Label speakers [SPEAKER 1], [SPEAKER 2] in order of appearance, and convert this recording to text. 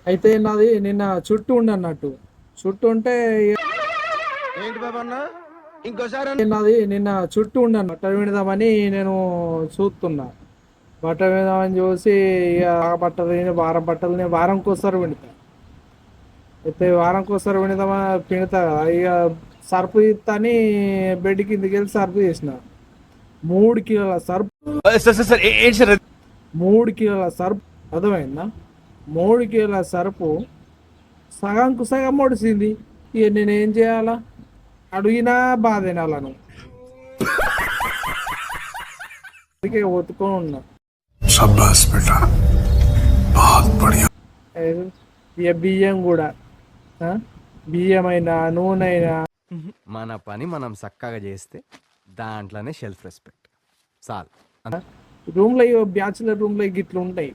[SPEAKER 1] అయితే నాది నిన్న చుట్టూ ఉండే అన్నట్టు. చుట్టూ ఉంటే
[SPEAKER 2] ఏంటి బాబా అన్న ఇంకోసారి
[SPEAKER 1] నాది నిన్న చుట్టూ ఉండే అన్నట్టు. బట్టలు పిండుదామని నేను చూస్తున్నా. బట్టలు పిండుదామని చూసి ఇక ఆ బట్టలు వారం బట్టలు నేను వారంకోసారి పిండుతా. అయితే వారంకోసారి పిండుతా కదా ఇక సర్పు తీత్తని బెడ్ కిందకి వెళ్ళి సర్పు చేసిన 3 కిలోల సర్పు.
[SPEAKER 2] సార్ సార్ సార్ ఏంటి సార్
[SPEAKER 1] 3 కిలోల సర్పు అర్థమైందా? 3 కిలోల సరుపు సగంకు సగం ఒడిసింది. ఇక నేనేం చేయాలా? అడిగినా బాధ వినాలను. అందుకే ఒత్తుకొని ఉన్నా.
[SPEAKER 3] शाबाश बेटा बहुत बढ़िया
[SPEAKER 1] ఇక బియ్యం కూడా ఆ? బియ్యం అయినా నూనె అయినా
[SPEAKER 2] మన పని మనం చక్కగా చేస్తే దాంట్లోనే సెల్ఫ్ రెస్పెక్ట్ చాలు
[SPEAKER 1] రూమ్లో బ్యాచులర్ రూమ్లో గిట్లు ఉంటాయి.